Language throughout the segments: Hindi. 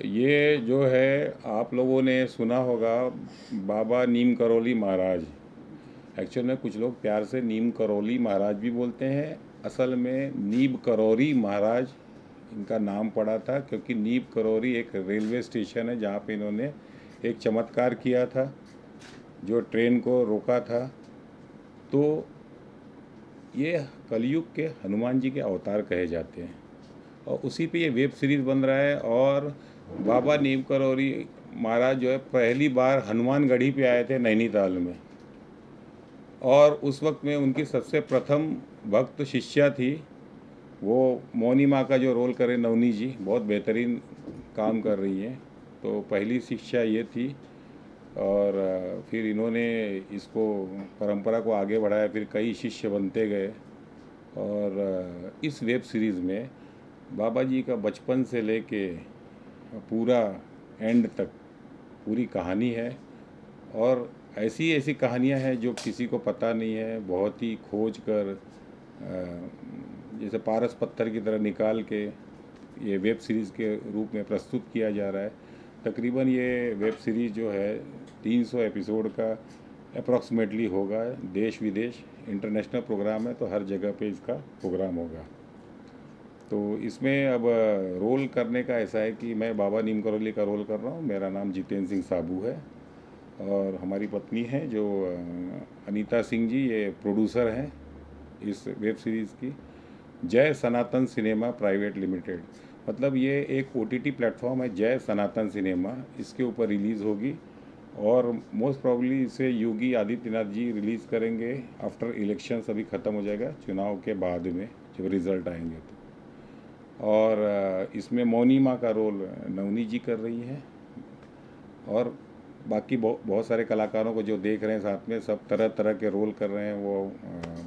ये जो है आप लोगों ने सुना होगा बाबा नीम करोली महाराज। एक्चुअल में कुछ लोग प्यार से नीम करोली महाराज भी बोलते हैं, असल में नीब करोरी महाराज इनका नाम पड़ा था, क्योंकि नीब करोरी एक रेलवे स्टेशन है जहाँ पे इन्होंने एक चमत्कार किया था जो ट्रेन को रोका था। तो ये कलयुग के हनुमान जी के अवतार कहे जाते हैं और उसी पे ये वेब सीरीज़ बन रहा है। और बाबा नीम करोली महाराज जो है पहली बार हनुमानगढ़ी पे आए थे नैनीताल में, और उस वक्त में उनकी सबसे प्रथम भक्त शिष्या थी वो मौनी माँ का जो रोल करे नवनी जी, बहुत बेहतरीन काम कर रही हैं। तो पहली शिक्षा ये थी और फिर इन्होंने इसको परंपरा को आगे बढ़ाया, फिर कई शिष्य बनते गए। और इस वेब सीरीज़ में बाबा जी का बचपन से लेके पूरा एंड तक पूरी कहानी है, और ऐसी ऐसी कहानियां हैं जो किसी को पता नहीं है, बहुत ही खोज कर जैसे पारस पत्थर की तरह निकाल के ये वेब सीरीज़ के रूप में प्रस्तुत किया जा रहा है। तकरीबन ये वेब सीरीज़ जो है 300 एपिसोड का अप्रॉक्सीमेटली होगा। देश विदेश इंटरनेशनल प्रोग्राम है, तो हर जगह पे इसका प्रोग्राम होगा। तो इसमें अब रोल करने का ऐसा है कि मैं बाबा नीम करोली का रोल कर रहा हूँ। मेरा नाम जितेंद्र सिंह साबू है और हमारी पत्नी है जो अनीता सिंह जी, ये प्रोड्यूसर हैं इस वेब सीरीज़ की। जय सनातन सिनेमा प्राइवेट लिमिटेड, मतलब ये एक OTT प्लेटफॉर्म है, जय सनातन सिनेमा, इसके ऊपर रिलीज़ होगी और मोस्ट प्रॉब्ली इसे योगी आदित्यनाथ जी रिलीज़ करेंगे आफ्टर इलेक्शंस। अभी ख़त्म हो जाएगा चुनाव के बाद में जब रिज़ल्ट आएंगे तो। और इसमें मौनी माँ का रोल नवनी जी कर रही हैं, और बाकी बहुत सारे कलाकारों को जो देख रहे हैं साथ में, सब तरह तरह के रोल कर रहे हैं, वो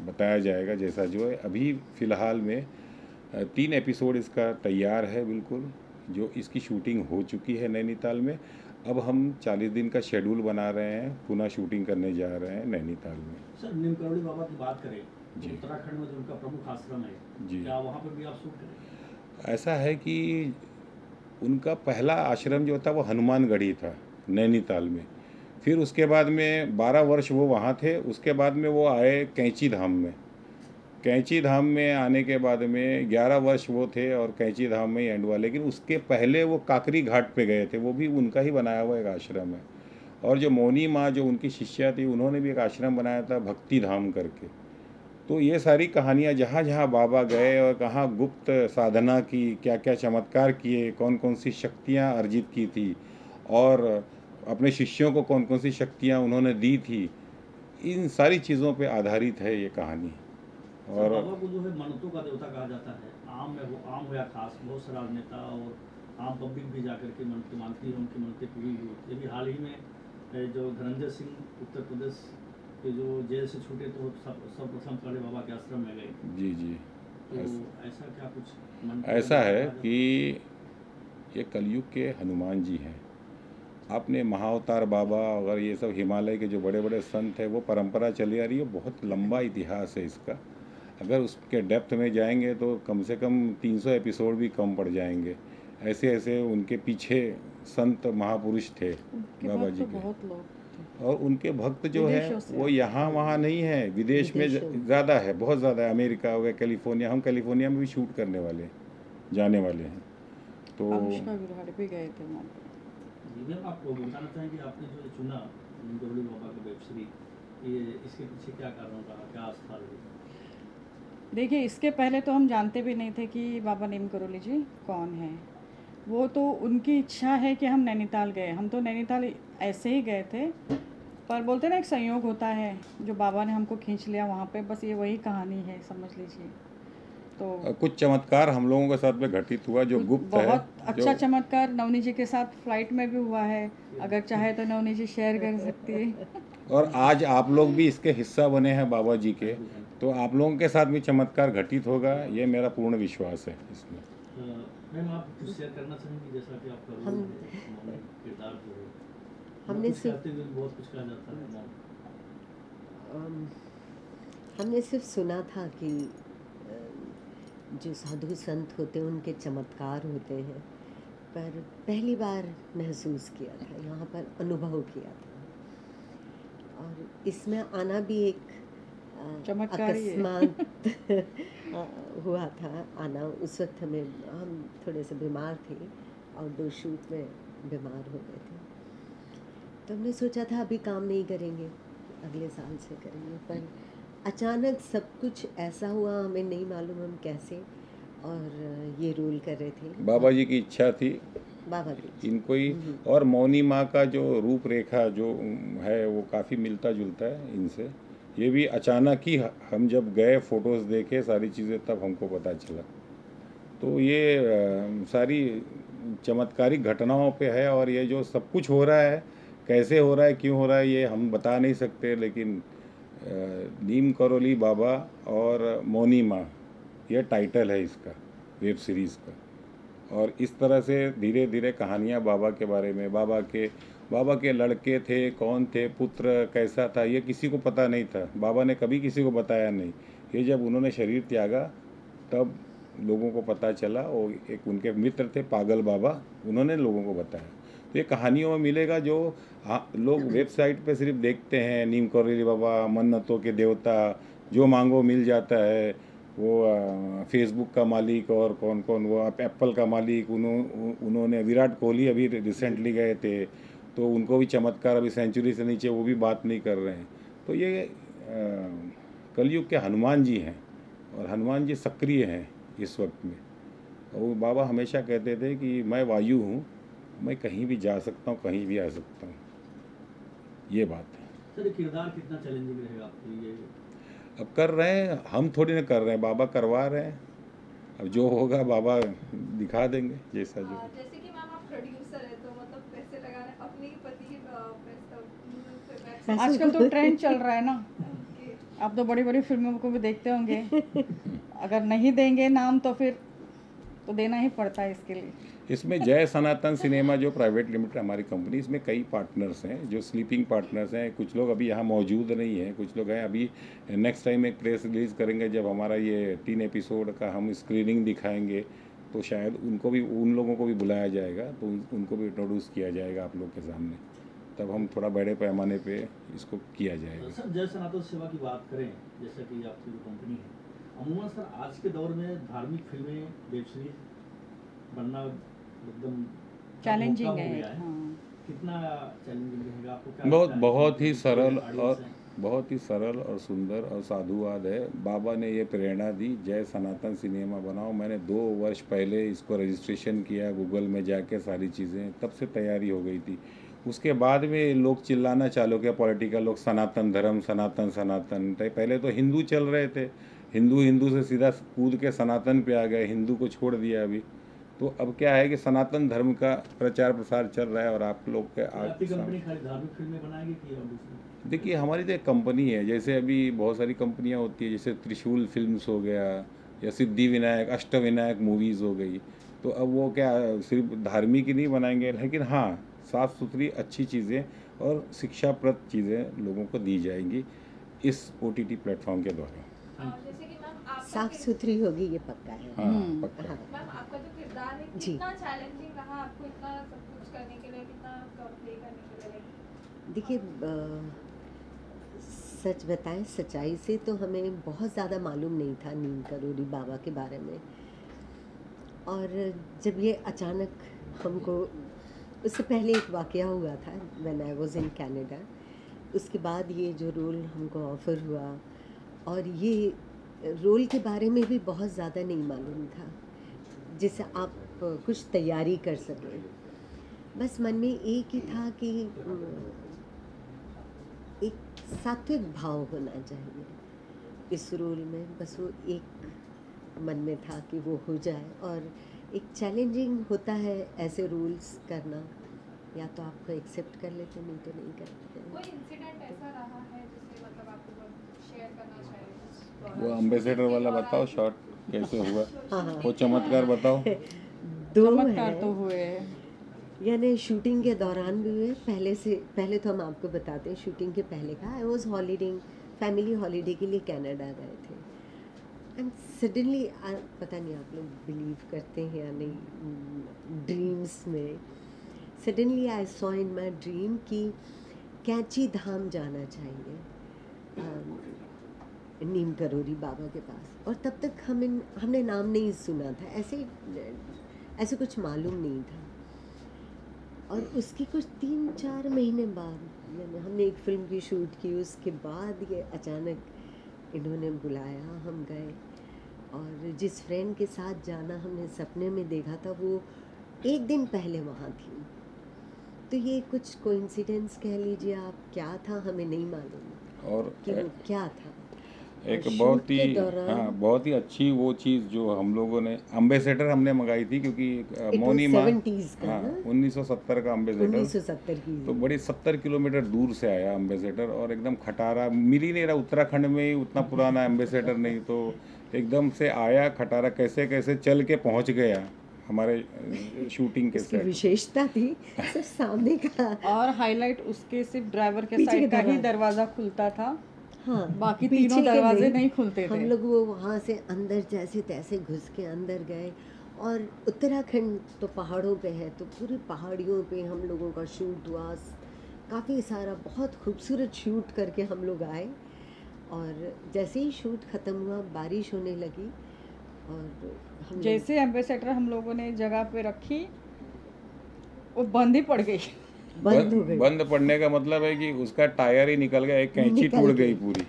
बताया जाएगा जैसा जो है। अभी फ़िलहाल में 3 एपिसोड इसका तैयार है बिल्कुल, जो इसकी शूटिंग हो चुकी है नैनीताल में। अब हम 40 दिन का शेड्यूल बना रहे हैं, पुनः शूटिंग करने जा रहे हैं नैनीताल में। सर, नीम करोली बाबा की बात करें जी, उत्तराखंड में जो उनका प्रमुख आश्रम है जी, क्या वहाँ पर भी आप शूट करेंगे? ऐसा है कि उनका पहला आश्रम जो था वो हनुमानगढ़ी था नैनीताल में। फिर उसके बाद में 12 वर्ष वो वहाँ थे। उसके बाद में वो आए कैंची धाम में। कैंची धाम में आने के बाद में 11 वर्ष वो थे और कैंची धाम में ही एंड हुआ। लेकिन उसके पहले वो काकरी घाट पे गए थे, वो भी उनका ही बनाया हुआ एक आश्रम है। और जो मौनी माँ जो उनकी शिष्या थी, उन्होंने भी एक आश्रम बनाया था भक्ति धाम करके। तो ये सारी कहानियाँ जहाँ जहाँ बाबा गए और कहाँ गुप्त साधना की, क्या क्या चमत्कार किए, कौन कौन सी शक्तियाँ अर्जित की थी और अपने शिष्यों को कौन कौन सी शक्तियाँ उन्होंने दी थी, इन सारी चीज़ों पे आधारित है ये कहानी। सर, और बाबा को जो है मनतों का देवता कहा जाता है। आम में वो आम हुआ खास, बहुत सारा नेता और आम पब्लिक भी जाकर के मनते मानती है, उनकी मनतें पूरी हुई होती है। अभी हाल ही में जो धनंजय सिंह उत्तर प्रदेश के जो जेल से छूटे तो सर्वप्रथम पहले बाबा के आश्रम में गए। जी जी, तो ऐसा क्या कुछ ऐसा है कि ये कलयुग के हनुमान जी हैं। आपने महाअवतार बाबा और ये सब हिमालय के जो बड़े बड़े संत हैं, वो परंपरा चली आ रही है, बहुत लंबा इतिहास है इसका। अगर उसके डेप्थ में जाएंगे तो कम से कम 300 एपिसोड भी कम पड़ जाएंगे। ऐसे ऐसे उनके पीछे संत महापुरुष थे बाबा जी के, बहुत लोग थे। और उनके भक्त जो है वो यहाँ वहाँ नहीं है, विदेश में ज़्यादा है, बहुत ज़्यादा है। अमेरिका हो गया, कैलिफोर्निया, हम कैलिफोर्निया में भी शूट करने वाले हैं, जाने वाले हैं। तो अनुष्का विराट भी गए थे वहाँ पे। जी मैम, आप बताना चाहेंगे आपने जो चुना नीम करोली बाबा का वेब सीरीज, ये इसके पीछे क्या कारण रहा, क्या आस्था रही? देखिए, इसके पहले तो हम जानते भी नहीं थे कि बाबा नीम करोली जी कौन है। वो तो उनकी इच्छा है कि हम नैनीताल गए। हम तो नैनीताल ऐसे ही गए थे, पर बोलते ना एक संयोग होता है जो बाबा ने हमको खींच लिया वहाँ पे, बस ये वही कहानी है, समझ लीजिए। तो कुछ चमत्कार हम लोगों के साथ में घटित हुआ जो गुप्त है। बहुत अच्छा चमत्कार नवनी जी के साथ फ्लाइट में भी हुआ है। अगर चाहे तो नवनी जी शेयर कर सकती है। और आज आप लोग भी इसके हिस्सा बने हैं बाबा जी के, तो आप लोगों के साथ भी चमत्कार घटित होगा, ये मेरा पूर्ण विश्वास है इसमें। मैम, आप कुछ शेयर करना चाहेंगे, जैसा कि आपका किरदार जो है, हमने बहुत कुछ कहा जाता है। हमने सिर्फ सुना था कि जो साधु संत होते हैं उनके चमत्कार होते हैं, पर पहली बार महसूस किया था, यहाँ पर अनुभव किया था। और इसमें आना भी एक चमत्कारी है। अकस्मात हुआ था आना। उस वक्त हम थोड़े से बीमार थे, आउटडोर शूट में बीमार हो गए थे, तो हमने सोचा था अभी काम नहीं करेंगे, अगले साल से करेंगे। पर अचानक सब कुछ ऐसा हुआ, हमें नहीं मालूम हम कैसे, और ये रोल कर रहे थे। बाबा जी की इच्छा थी बाबा की इनको ही। और मौनी माँ का जो रूपरेखा जो है वो काफ़ी मिलता जुलता है इनसे। ये भी अचानक ही हम जब गए फ़ोटोज़ देखे सारी चीज़ें तब हमको पता चला। तो ये सारी चमत्कारिक घटनाओं पे है। और ये जो सब कुछ हो रहा है, कैसे हो रहा है, क्यों हो रहा है, ये हम बता नहीं सकते। लेकिन नीम करौली बाबा और मौनी माँ, ये टाइटल है इसका, वेब सीरीज़ का। और इस तरह से धीरे धीरे कहानियाँ बाबा के बारे में, बाबा के लड़के थे, कौन थे, पुत्र कैसा था, ये किसी को पता नहीं था। बाबा ने कभी किसी को बताया नहीं। ये जब उन्होंने शरीर त्यागा तब लोगों को पता चला। और एक उनके मित्र थे पागल बाबा, उन्होंने लोगों को बताया। तो ये कहानियों में मिलेगा जो लोग वेबसाइट पे सिर्फ देखते हैं, नीम करौली बाबा, मन्नतों के देवता, जो मांगो मिल जाता है, वो फेसबुक का मालिक और कौन कौन, वो एप्पल का मालिक, उन्होंने विराट कोहली अभी रिसेंटली गए थे तो उनको भी चमत्कार, अभी सेंचुरी से नीचे वो भी बात नहीं कर रहे हैं। तो ये कलयुग के हनुमान जी हैं और हनुमान जी सक्रिय हैं इस वक्त में। और वो बाबा हमेशा कहते थे कि मैं वायु हूँ, मैं कहीं भी जा सकता हूँ, कहीं भी आ सकता हूँ। ये बात है। सर ये किरदार कितना चैलेंजिंग रहेगा आपके लिए? अब कर रहे हैं, हम थोड़ी ना कर रहे हैं, बाबा करवा रहे हैं। अब जो होगा बाबा दिखा देंगे जैसा जो। जैसे कि मैम आप प्रोड्यूसर है, तो मतलब पैसे लगाने अपने ही पति पैसे आजकल तो ट्रेंड चल रहा है ना, ओके। आप तो बड़ी बड़ी फिल्मों को भी देखते होंगे। अगर नहीं देंगे नाम तो फिर तो देना ही पड़ता है इसके लिए। इसमें जय सनातन सिनेमा जो प्राइवेट लिमिटेड हमारी कंपनी, इसमें कई पार्टनर्स हैं जो स्लीपिंग पार्टनर्स हैं। कुछ लोग अभी यहाँ मौजूद नहीं हैं, कुछ लोग हैं। अभी नेक्स्ट टाइम एक प्रेस रिलीज़ करेंगे जब हमारा ये 3 एपिसोड का हम स्क्रीनिंग दिखाएंगे, तो शायद उनको भी, उन लोगों को भी बुलाया जाएगा, तो उनको भी इंट्रोड्यूस किया जाएगा आप लोग के सामने। तब हम थोड़ा बड़े पैमाने पे इसको किया जाएगा। सर जय सनातन सेवा की बात करें, जैसा कि आपकी जो कंपनी है, अमूमन सर आज के दौर में धार्मिक फिल्में, वेब सीरीज बनना एकदम चैलेंजिंग मौका हो है। गया है। हाँ। कितना चैलेंजिंग रहेगा आपको? क्या बहुत लगता है? बहुत ही सरल ऑडियंस और है। बहुत ही सरल और सुंदर और साधुवाद है। बाबा ने ये प्रेरणा दी, जय सनातन सिनेमा बनाओ। मैंने 2 वर्ष पहले इसको रजिस्ट्रेशन किया गूगल में जाके, सारी चीज़ें तब से तैयारी हो गई थी। उसके बाद में लोग चिल्लाना चालू किया, पॉलिटिकल लोग, सनातन धर्म, सनातन सनातन। तो पहले तो हिंदू चल रहे थे, हिंदू से सीधा कूद के सनातन पे आ गए, हिंदू को छोड़ दिया अभी। तो अब क्या है कि सनातन धर्म का प्रचार प्रसार चल रहा है। और आप लोग के आपकी कंपनी खाली धार्मिक फिल्में बनाएगी कि और दूसरी? देखिए, हमारी तो एक कंपनी है, जैसे अभी बहुत सारी कंपनियां होती है, जैसे त्रिशूल फिल्म्स हो गया या सिद्धि विनायक, अष्टविनायक मूवीज़ हो गई। तो अब वो क्या सिर्फ धार्मिक ही नहीं बनाएंगे, लेकिन हाँ साफ़ सुथरी अच्छी चीज़ें और शिक्षाप्रद चीज़ें लोगों को दी जाएंगी इस OTT प्लेटफॉर्म के द्वारा। जैसे कि मैम आपका साफ सुथरी होगी, ये पक्का है। हाँ पक्का। हाँ। मैम आपका जो किरदार है जी। कितना चैलेंजिंग रहा आपको, इतना सब कुछ करने के लिए, कितना प्ले करने के लिए? देखिए, सच बताएं, सच्चाई से तो हमें बहुत ज़्यादा मालूम नहीं था नीम करौली बाबा के बारे में। और जब ये अचानक हमको, उससे पहले एक वाक़या हुआ था when I was in Canada. उसके बाद ये जो रोल हमको ऑफ़र हुआ, और ये रोल के बारे में भी बहुत ज़्यादा नहीं मालूम था जिससे आप कुछ तैयारी कर सकें। बस मन में एक ही था कि एक सात्विक भाव होना चाहिए इस रोल में। बस वो एक मन में था कि वो हो जाए। और एक चैलेंजिंग होता है ऐसे रोल्स करना, या तो आपको एक्सेप्ट कर लेते, नहीं तो नहीं करते। कोई इंसिडेंट ऐसा रहा है जिसे मतलब आपको शेयर करना चाहिए? वो एम्बेसडर वाला बताओ, शॉट कैसे हुआ, हाँ हाँ, वो चमत्कार बताओ। 2 चमत्कार है, तो हुए हैं। यानी शूटिंग के दौरान भी हुए। पहले तो हम आपको बताते हैं, शूटिंग के पहले का I was holidaying, family holiday के लिए कनाडा गए थे। एंड सडनली, पता नहीं आप लोग बिलीव करते हैं या नहीं, ड्रीम्स ड्रीम्स में suddenly I saw in my dream कि कैंची धाम जाना चाहिए, नीम करोली बाबा के पास। और तब तक हमने नाम नहीं सुना था, ऐसे कुछ मालूम नहीं था। और उसकी कुछ 3-4 महीने बाद हमने एक फ़िल्म की शूट की, उसके बाद ये अचानक इन्होंने बुलाया, हम गए। और जिस फ्रेंड के साथ जाना हमने सपने में देखा था, वो एक दिन पहले वहाँ थी। तो ये कुछ कोइंसिडेंस कह लीजिए आप, क्या था हमें नहीं मालूम और कि वो क्या था। एक और बहुत शूट ही के दौरान बहुत ही अच्छी वो चीज़ जो हम लोगों ने एम्बेसडर हमने मंगाई थी, क्योंकि It मौनी was माँ 70s का ना? 1970 का एम्बेसडर। 1970 की। तो बड़ी 70 किलोमीटर दूर से आया एम्बेसडर, और एकदम खटारा, मिल ही नहीं रहा। उत्तराखंड में ही उतना पुराना एम्बेसडर नहीं, तो एकदम से आया खटारा, कैसे कैसे चल के पहुंच गया हमारे शूटिंग के उसकी सेट। विशेषता थी सिर्फ सामने का। और हाईलाइट उसके सिर्फ ड्राइवर के पीछे साइड का का ही दरवाजा। दरवाजा खुलता था, हाँ, बाकी पीछे तीनों के दरवाजे नहीं खुलते हम थे। लोग वो वहाँ से अंदर जैसे तैसे घुस के अंदर गए। और उत्तराखंड तो पहाड़ों पे है, तो पूरी पहाड़ियों पे हम लोगों का शूट हुआ, काफ़ी सारा बहुत खूबसूरत शूट करके हम लोग आए। और जैसे ही शूट ख़त्म हुआ, बारिश होने लगी और हम जैसे एम्बेसडर हम लोगों ने जगह पे रखी, वो बंद ही पड़ गई। बंद हो गई। बंद पड़ने का मतलब है कि उसका टायर ही निकल गया, एक कैंची निकल टूट गई। गई पूरी।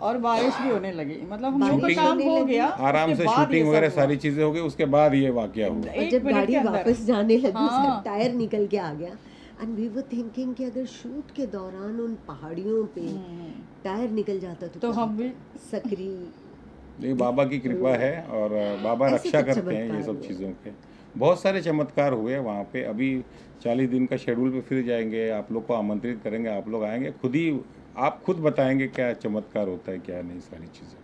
और बारिश भी होने लगी, मतलब हम लोग का बारिश काम होने हो लगी, गया, आराम उसके से बाद ये शूटिंग सब वगैरह हुआ। सारी चीज़ें हो गई, उसके बाद ये वाकया हुआ। और एक जब मिनट गाड़ी के अंदर। वापस जाने लगी, हाँ। उसका टायर निकल के आ गया। एंड वी वर थिंकिंग कि अगर शूट के दौरान उन पहाड़ियों पे टायर निकल जाता तो हम भी सकरी। ये बाबा की कृपा है, और बाबा ऐसे रक्षा तो करते हैं ये चमत्कार सब हुए। चीज़ों के। बहुत सारे चमत्कार हुए वहाँ पे। अभी 40 दिन का शेड्यूल पे फिर जाएंगे, आप लोग को आमंत्रित करेंगे, आप लोग आएंगे, आप खुद बताएंगे क्या चमत्कार होता है, क्या नहीं, सारी चीज़ें।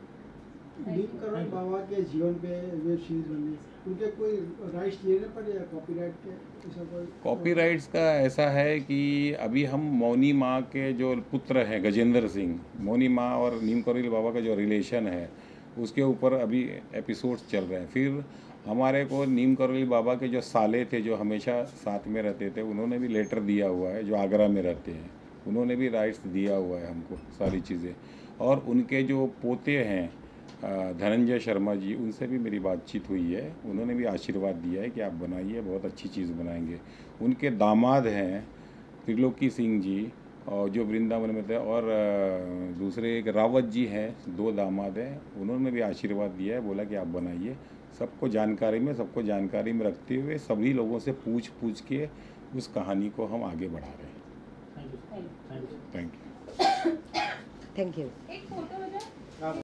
नीम करोली बाबा के जीवन पे वेब सीरीज बनी, उनके कोई राइट्स लिए ना पड़े या कॉपीराइट के, ऐसा कोई? कॉपीराइट्स का ऐसा है कि अभी हम मौनी माँ के जो पुत्र हैं गजेंद्र सिंह, मौनी माँ और नीम करोली बाबा का जो रिलेशन है, उसके ऊपर अभी एपिसोड्स चल रहे हैं। फिर हमारे को नीम करोली बाबा के जो साले थे, जो हमेशा साथ में रहते थे, उन्होंने भी लेटर दिया हुआ है, जो आगरा में रहते हैं, उन्होंने भी राइट्स दिया हुआ है हमको सारी चीज़ें। और उनके जो पोते हैं धनंजय शर्मा जी, उनसे भी मेरी बातचीत हुई है, उन्होंने भी आशीर्वाद दिया है कि आप बनाइए, बहुत अच्छी चीज़ बनाएंगे। उनके दामाद हैं त्रिलोकी सिंह जी, और जो वृंदावन में थे, और दूसरे एक रावत जी हैं, 2 दामाद हैं, उन्होंने भी आशीर्वाद दिया है, बोला कि आप बनाइए। सबको जानकारी में रखते हुए सभी लोगों से पूछ के उस कहानी को हम आगे बढ़ा रहे हैं। Thank you. Thank you. Thank you. एक फोटो